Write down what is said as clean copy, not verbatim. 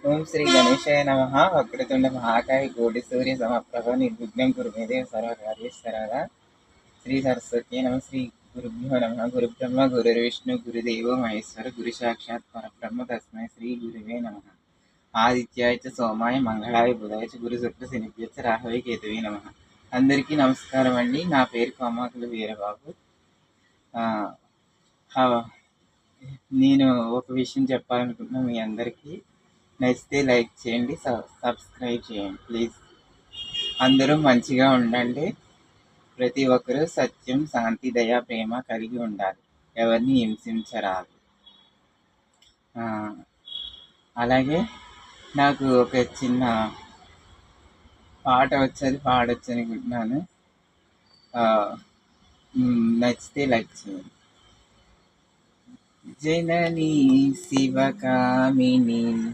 ఓం శ్రీ గణేశాయ నమః. వక్రతుండ మహాకాయ కోటి సూర్య సమప్రభ నిర్విఘ్నం కురు మే దేవ సర్వకార్యేశ్వరగా. శ్రీ సరస్వతి నమ. శ్రీ గురుభ్యో నమ. గురు బ్రహ్మ గురుర్విష్ణు గురుదేవో మహేశ్వర గురు సాక్షాత్ పరబ్రహ్మ తస్మై శ్రీ గురువే నమ. ఆదిత్యాయ చ సోమాయ మంగళాయ బుధాయ చ గురు శుక్ర శనిభ్యశ్చ రాహవే కేతవే నమ. అందరికీ నమస్కారం అండి. నా పేరు కోమాకుల వీరబాబు. ఆ, నేను ఒక విషయం చెప్పాలనుకుంటున్నాను మీ అందరికీ. నచ్చితే లైక్ చేయండి, సబ్స్క్రైబ్ చేయండి ప్లీజ్. అందరూ మంచిగా ఉండండి. ప్రతి ఒక్కరూ సత్యం, శాంతి, దయ, ప్రేమ కలిగి ఉండాలి. ఎవరిని హింసించరాదు. అలాగే నాకు ఒక చిన్న పాట వచ్చేది పాడొచ్చు అనుకుంటున్నాను. నచ్చితే లైక్ చేయండి. జననీ శివకామిని